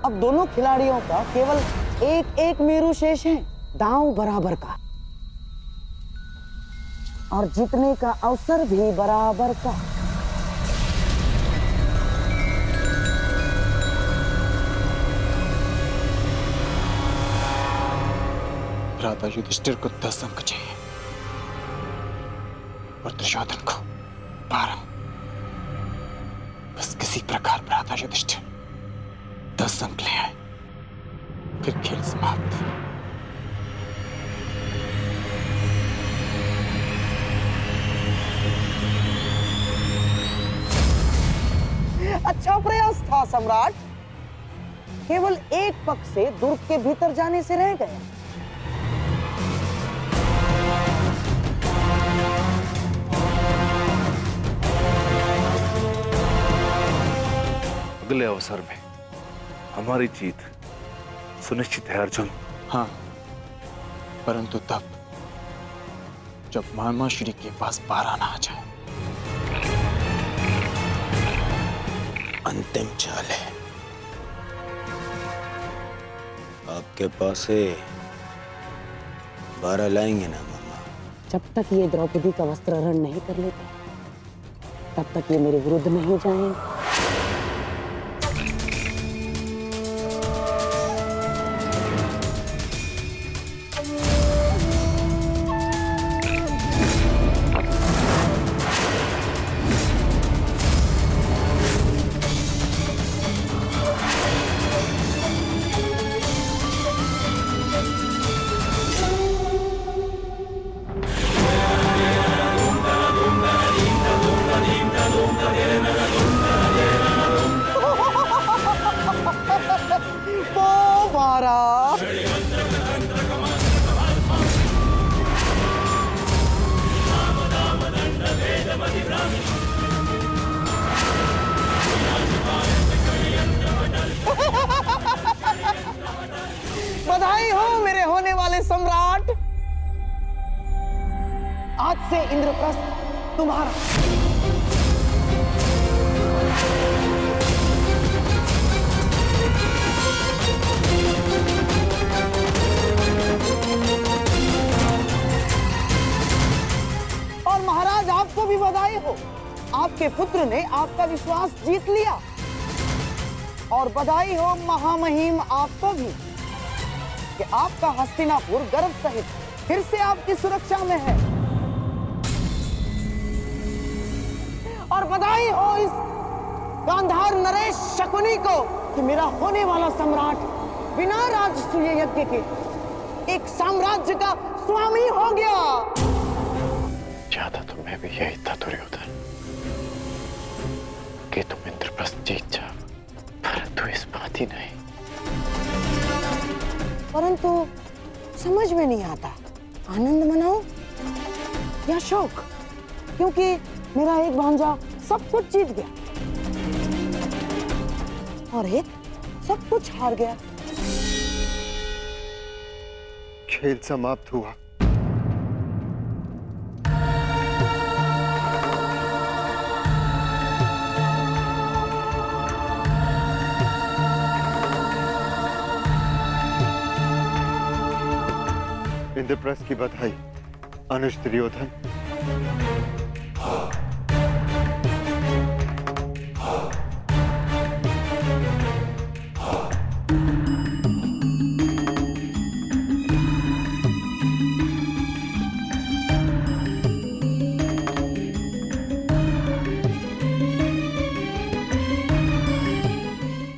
अब दोनों खिलाड़ियों का केवल एक एक मेरू शेष है, दांव बराबर का, और जीतने का अवसर भी बराबर का। भ्राता युधिष्ठिर को 10 अंक चाहिए और दुर्योधन को 12। बस किसी प्रकार भ्राता युधिष्ठिर 10 अंक ले आए, फिर खेल समाप्त। अच्छा प्रयास था सम्राट, केवल एक पग से दुर्ग के भीतर जाने से रह गए। अगले अवसर में हमारी जीत सुनिश्चित है अर्जुन। हाँ, परंतु तब जब मामा श्री के पास 12 ना आ जाए। अंतिम चाल है, आपके पास से 12 लाएंगे ना मामा? जब तक ये द्रौपदी का वस्त्रहरण नहीं कर लेते, तब तक ये मेरे विरुद्ध नहीं जाएंगे। बधाई हो मेरे होने वाले सम्राट, आज से इंद्रप्रस्थ तुम्हारा। और महाराज आपको भी बधाई हो, आपके पुत्र ने आपका विश्वास जीत लिया। और बधाई हो महामहिम आपको भी कि आपका हस्तिनापुर गर्व सहित फिर से आपकी सुरक्षा में है। और बधाई हो इस गांधार नरेश शकुनी को कि मेरा होने वाला सम्राट बिना राजसूय यज्ञ के एक साम्राज्य का स्वामी हो गया। चाहता तो मैं भी यही था दुर्योधन, कि तुम इंद्रप्रस्थ जीत जाओ, परंतु इस बात ही नहीं। परंतु समझ में नहीं आता, आनंद मनाऊं या शोक, क्योंकि मेरा एक भांजा सब कुछ जीत गया और एक सब कुछ हार गया। खेल समाप्त हुआ। इंद्रप्रस्थ की बधाई अनुज दुर्योधन।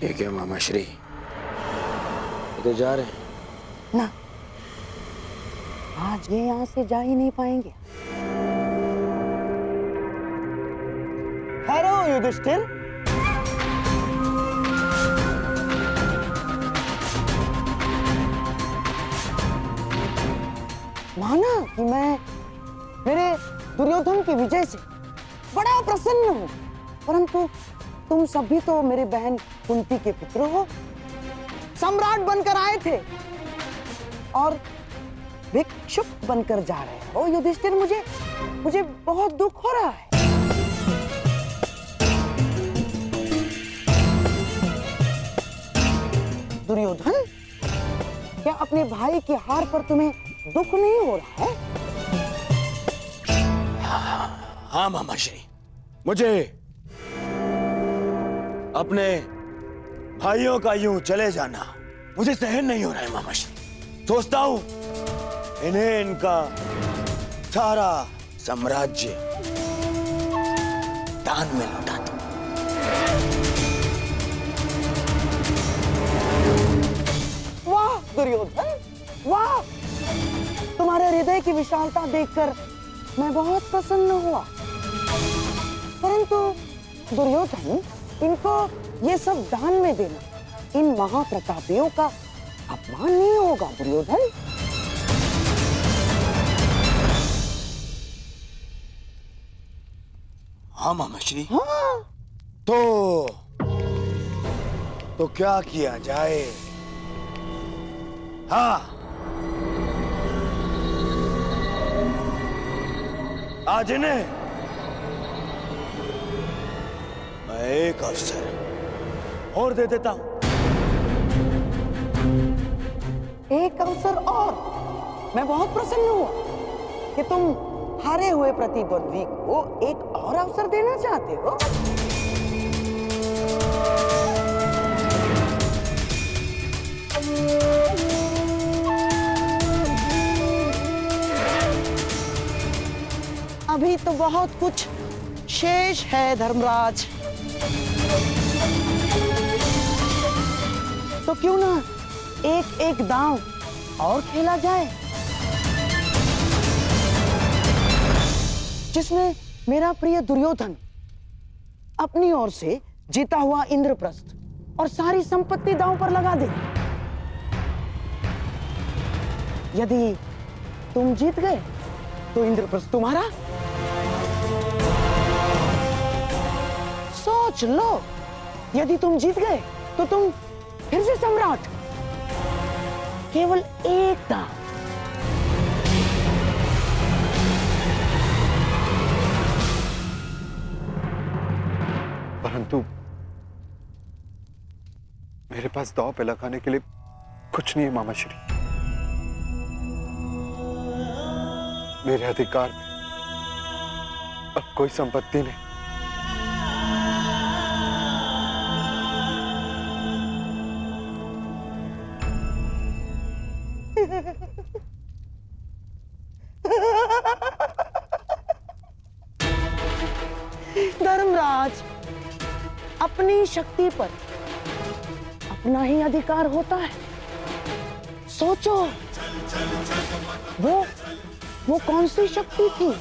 ये क्या मामा श्री, तो जा रहे हैं ना, आज ये यहाँ से जा ही नहीं पाएंगे। ठहरो युधिष्ठिर, माना कि मैं मेरे दुर्योधन की विजय से बड़ा प्रसन्न हूं, परंतु तुम सभी तो मेरी बहन कुंती के पुत्र हो, सम्राट बनकर आए थे और भिक्षुक बनकर जा रहे हो युधिष्ठिर। मुझे बहुत दुख हो रहा है। दुर्योधन, क्या अपने भाई की हार पर तुम्हें दुख नहीं हो रहा है? हाँ मामा श्री, मुझे अपने भाइयों का यूं चले जाना मुझे सहन नहीं हो रहा है मामा श्री। सोचता हूं इन्हें इनका सारा साम्राज्य दान में लौटा दूं। वाह दुर्योधन, वाह! तुम्हारे हृदय की विशालता देखकर मैं बहुत प्रसन्न हुआ। परंतु दुर्योधन, इनको ये सब दान में देना इन महाप्रतापियों का अपमान नहीं होगा दुर्योधन? हाँ मामा श्री। हाँ। तो क्या किया जाए? हाँ, आज इन्हें मैं एक अवसर और दे देता हूं। एक अवसर और? मैं बहुत प्रसन्न हुआ कि तुम हारे हुए प्रतिद्वंद्वी को एक और अवसर देना चाहते हो। अभी तो बहुत कुछ शेष है धर्मराज, तो क्यों ना एक एक दांव और खेला जाए, जिसमें मेरा प्रिय दुर्योधन अपनी ओर से जीता हुआ इंद्रप्रस्थ और सारी संपत्ति दांव पर लगा दे। यदि तुम जीत गए तो इंद्रप्रस्थ तुम्हारा। सोच लो, यदि तुम जीत गए तो तुम फिर से सम्राट। केवल एक दांव। परंतु मेरे पास दांव पे लगाने के लिए कुछ नहीं है मामा श्री। मेरे अधिकार में अब कोई संपत्ति नहीं। धर्मराज, अपनी शक्ति पर अपना ही अधिकार होता है। सोचो, वो कौन सी शक्ति थी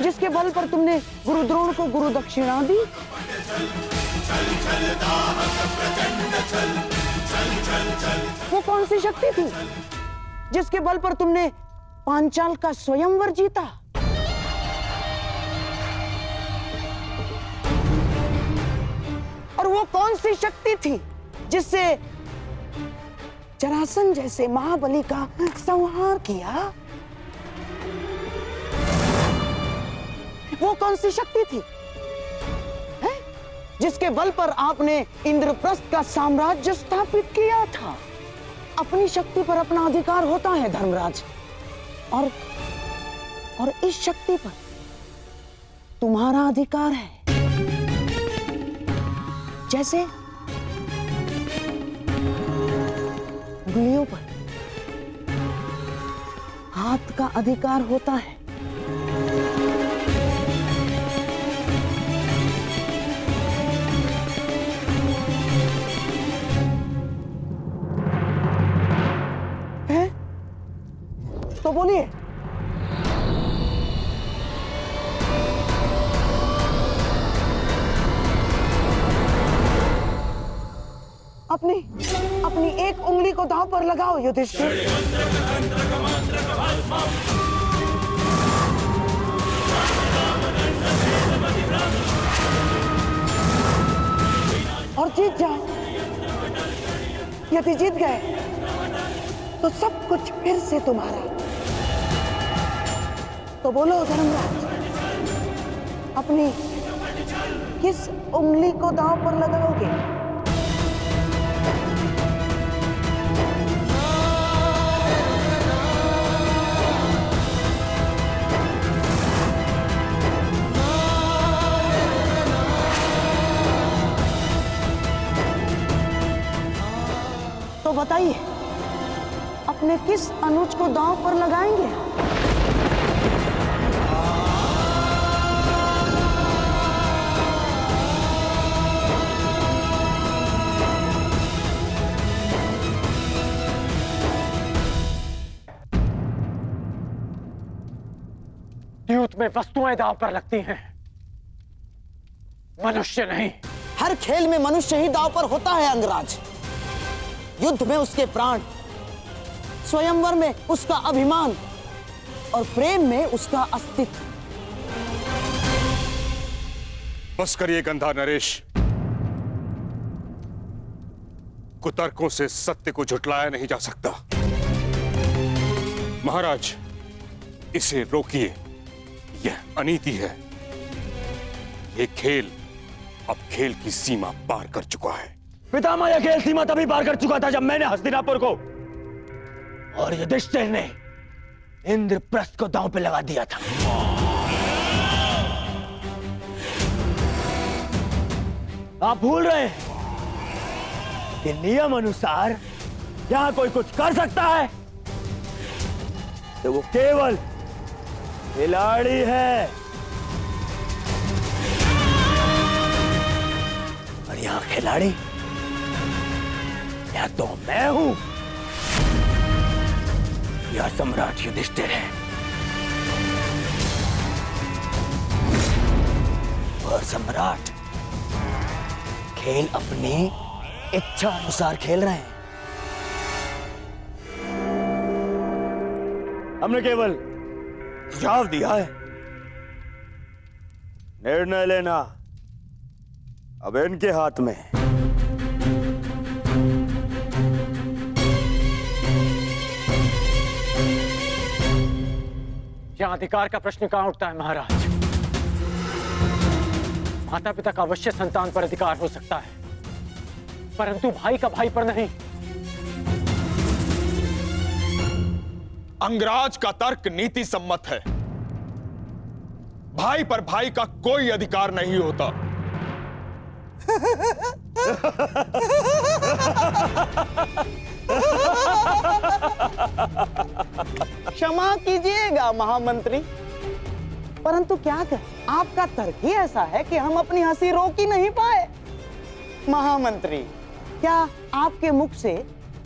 जिसके बल पर तुमने गुरु द्रोण को गुरु दक्षिणा दी? वो कौन सी शक्ति थी जिसके बल पर तुमने पांचाल का स्वयंवर जीता? और वो कौन सी शक्ति थी जिससे जरासंध जैसे महाबली का संहार किया? वो कौन सी शक्ति थी जिसके बल पर आपने इंद्रप्रस्थ का साम्राज्य स्थापित किया था? अपनी शक्ति पर अपना अधिकार होता है धर्मराज, और इस शक्ति पर तुम्हारा अधिकार है। जैसे उंगलियों पर हाथ का अधिकार होता है, तो बोलिए। अपनी एक उंगली को दांव पर लगाओ युधिष्ठिर। और जीत जाओ। यदि जीत गए तो सब कुछ फिर से तुम्हारा। तो बोलो धर्मराज, अपनी किस उंगली को दांव पर लगाओगे? तो बताइए, अपने किस अनुज को दांव पर लगाएंगे? युद्ध में वस्तुएं दांव पर लगती हैं, मनुष्य नहीं। हर खेल में मनुष्य ही दांव पर होता है अंगराज। युद्ध में उसके प्राण, स्वयंवर में उसका अभिमान और प्रेम में उसका अस्तित्व। बस करिए गंधा नरेश। कुतर्कों से सत्य को झुटलाया नहीं जा सकता। महाराज, इसे रोकिए। यह अनीति है। यह खेल अब खेल की सीमा पार कर चुका है। पितामह, यह खेल सीमा तभी पार कर चुका था जब मैंने हस्तिनापुर को और युधिष्ठिर ने इंद्रप्रस्थ को दांव पे लगा दिया था। आप भूल रहे हैं कि नियम अनुसार यहां कोई कुछ कर सकता है तो वो केवल खिलाड़ी है, और यहां खिलाड़ी या तो मैं हूं या सम्राट युधिष्ठिर है। और सम्राट खेल अपनी इच्छा अनुसार खेल रहे हैं। हमने केवल सुझाव दिया है, निर्णय लेना अब इनके हाथ में है। यहां अधिकार का प्रश्न कहां उठता है महाराज? माता पिता का अवश्य संतान पर अधिकार हो सकता है, परंतु भाई का भाई पर नहीं। अंगराज का तर्क नीति सम्मत है। भाई पर भाई का कोई अधिकार नहीं होता। क्षमा कीजिएगा महामंत्री, परंतु क्या करें, आपका तर्क ही ऐसा है कि हम अपनी हंसी रोक ही नहीं पाए। महामंत्री, क्या आपके मुख से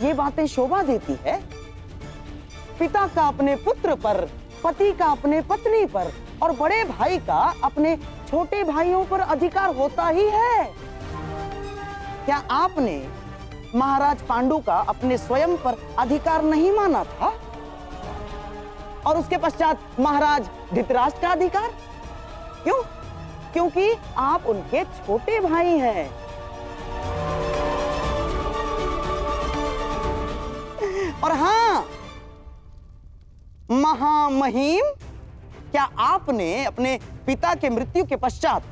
ये बातें शोभा देती है? पिता का अपने पुत्र पर, पति का अपने पत्नी पर और बड़े भाई का अपने छोटे भाइयों पर अधिकार होता ही है। क्या आपने महाराज पांडु का अपने स्वयं पर अधिकार नहीं माना था? और उसके पश्चात महाराज धृतराष्ट्र का अधिकार? क्यों? क्योंकि आप उनके छोटे भाई हैं। और हाँ, महामहिम, क्या आपने अपने पिता के मृत्यु के पश्चात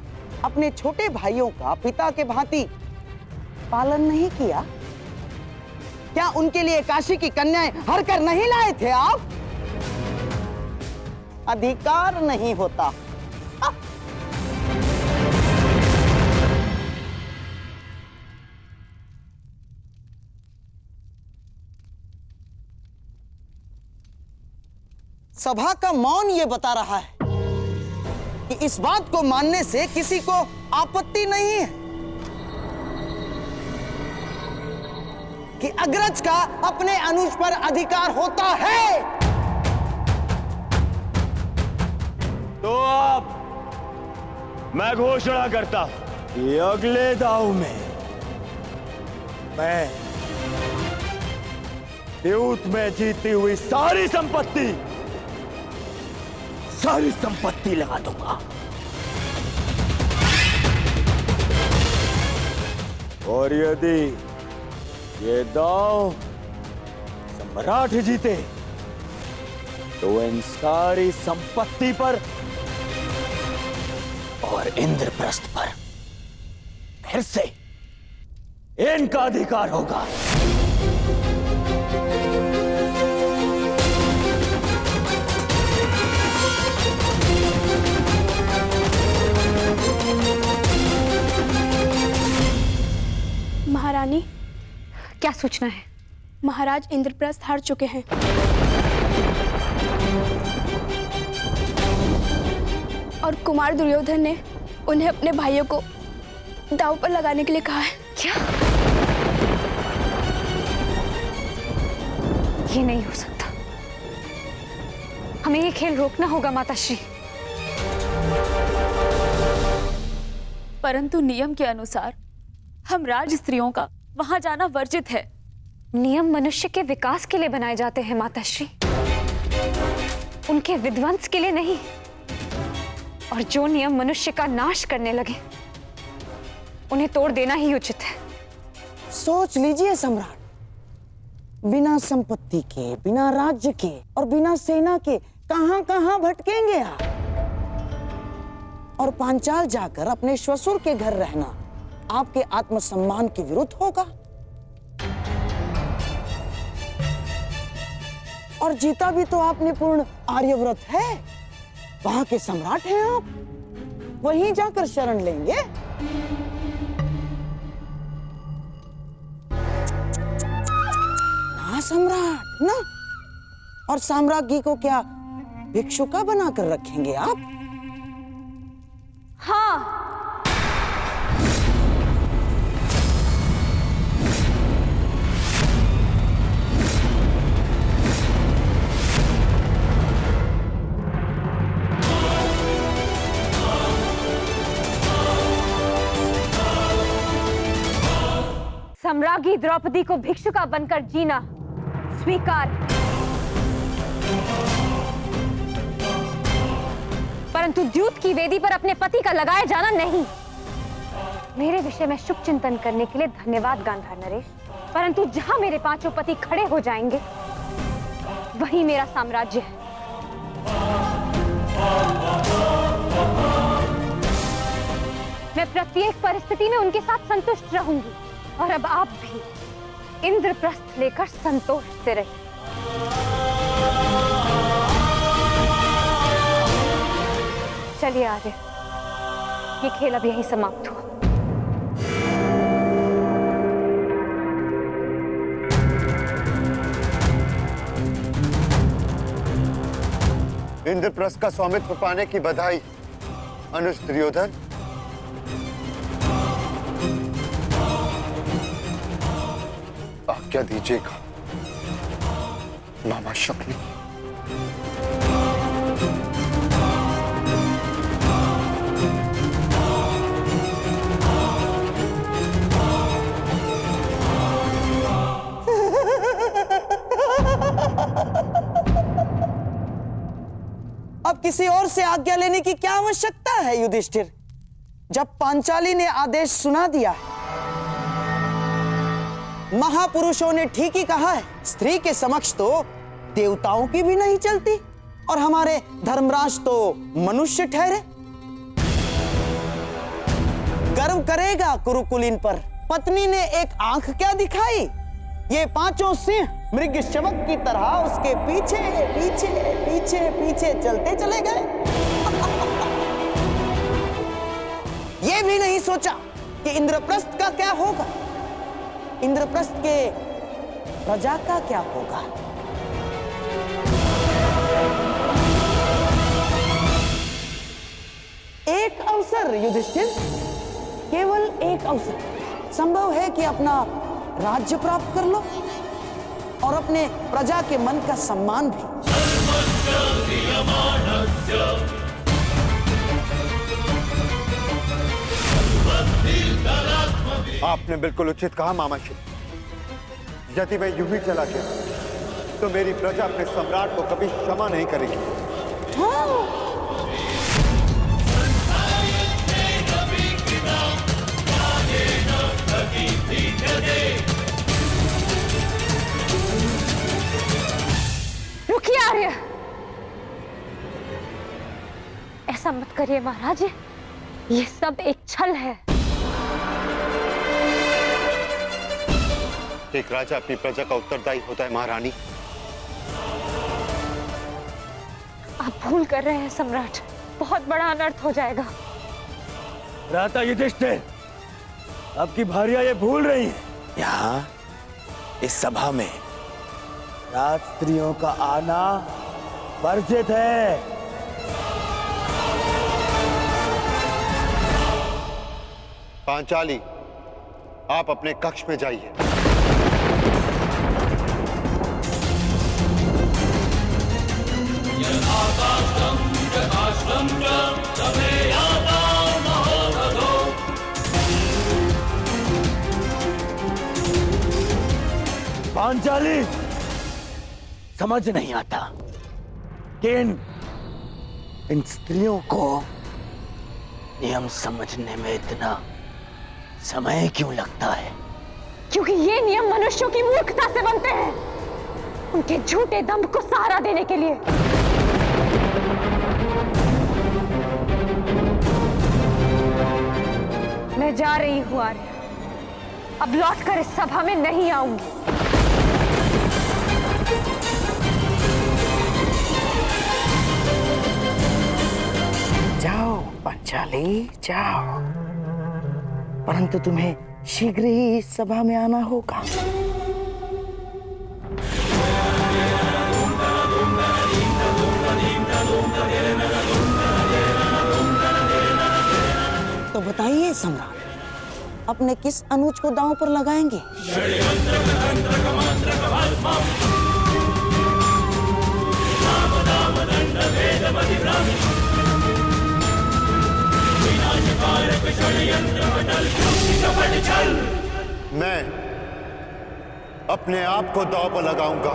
अपने छोटे भाइयों का पिता के भांति पालन नहीं किया? क्या उनके लिए काशी की कन्याएं हर कर नहीं लाए थे आप? अधिकार नहीं होता। सभा का मौन ये बता रहा है कि इस बात को मानने से किसी को आपत्ति नहीं है कि अग्रज का अपने अनुज पर अधिकार होता है। तो अब मैं घोषणा करता हूं कि अगले दांव में मैं युद्ध में जीती हुई सारी संपत्ति लगा दूंगा। और यदि ये दांव सम्राट जीते तो इन सारी संपत्ति पर और इंद्रप्रस्थ पर फिर से इनका अधिकार होगा। महारानी, क्या सूचना है? महाराज इंद्रप्रस्थ हार चुके हैं। और कुमार दुर्योधन ने उन्हें अपने भाइयों को दांव पर लगाने के लिए कहा है। क्या? ये नहीं हो सकता। हमें ये खेल रोकना होगा माताश्री। परंतु नियम के अनुसार हम राज स्त्रियों का वहां जाना वर्जित है। नियम मनुष्य के विकास के लिए बनाए जाते हैं माताश्री, उनके विध्वंस के लिए नहीं। और जो नियम मनुष्य का नाश करने लगे उन्हें तोड़ देना ही उचित है। सोच लीजिए सम्राट, बिना संपत्ति के, बिना राज्य के और बिना सेना के कहां कहां भटकेंगे आप। और पांचाल जाकर अपने श्वशुर के घर रहना आपके आत्मसम्मान के विरुद्ध होगा। और जीता भी तो आपने पूर्ण आर्यव्रत है, वहां के सम्राट हैं आप, वहीं जाकर शरण लेंगे। ना सम्राट ना। और साम्राज्ञी को क्या भिक्षुका बनाकर रखेंगे आप? हाँ, सम्राज्ञी द्रौपदी को भिक्षुका बनकर जीना स्वीकार, परंतु द्यूत की वेदी पर अपने पति का लगाया जाना नहीं। मेरे विषय में शुभ चिंतन करने के लिए धन्यवाद गांधार नरेश, परंतु जहां मेरे पांचों पति खड़े हो जाएंगे वही मेरा साम्राज्य है। मैं प्रत्येक परिस्थिति में उनके साथ संतुष्ट रहूंगी। और अब आप भी इंद्रप्रस्थ लेकर संतोष से रहिए। चलिए आर्य, ये खेल अब यहीं समाप्त हुआ। इंद्रप्रस्थ का स्वामित्व पाने की बधाई अनुज दुर्योधन। आज्ञा दीजिएगा मामा शक्ति। अब किसी और से आज्ञा लेने की क्या आवश्यकता है युधिष्ठिर? जब पांचाली ने आदेश सुना दिया है, महापुरुषों ने ठीक ही कहा है, स्त्री के समक्ष तो देवताओं की भी नहीं चलती। और हमारे धर्मराज तो मनुष्य ठहरे। गर्व करेगा कुरुकुलीन पर। पत्नी ने एक आंख क्या दिखाई, ये पांचों सिंह मृग शवक की तरह उसके पीछे पीछे पीछे पीछे चलते चले गए। ये भी नहीं सोचा कि इंद्रप्रस्थ का क्या होगा, इंद्रप्रस्थ के प्रजा का क्या होगा। एक अवसर युधिष्ठिर, केवल एक अवसर संभव है कि अपना राज्य प्राप्त कर लो और अपने प्रजा के मन का सम्मान भी। आपने बिल्कुल उचित कहा मामाश्री। यदि मैं यूं ही चला गया तो मेरी प्रजा अपने सम्राट को कभी क्षमा नहीं करेगी। हाँ। रुकिए आर्य, ऐसा मत करिए महाराज, ये सब एक छल है। एक राजा अपनी प्रजा का उत्तरदायी होता है महारानी। आप भूल कर रहे हैं सम्राट, बहुत बड़ा अनर्थ हो जाएगा। भ्राता युधिष्ठिर, आपकी भार्या ये भूल रही है। यहाँ इस सभा में राजस्त्रियों का आना वर्जित है। पांचाली, आप अपने कक्ष में जाइए। पांचाली, समझ नहीं आता कि इन स्त्रियों को नियम समझने में इतना समय क्यों लगता है? क्योंकि ये नियम मनुष्यों की मूर्खता से बनते हैं, उनके झूठे दंभ को सहारा देने के लिए। मैं जा रही हूं आर्य, अब लौटकर इस सभा में नहीं आऊंगी। जाओ पांचाली जाओ, परंतु तुम्हें शीघ्र ही इस सभा में आना होगा। तो बताइए सम्राट, अपने किस अनुज को दांव पर लगाएंगे? मैं अपने आप को दांव पर लगाऊंगा।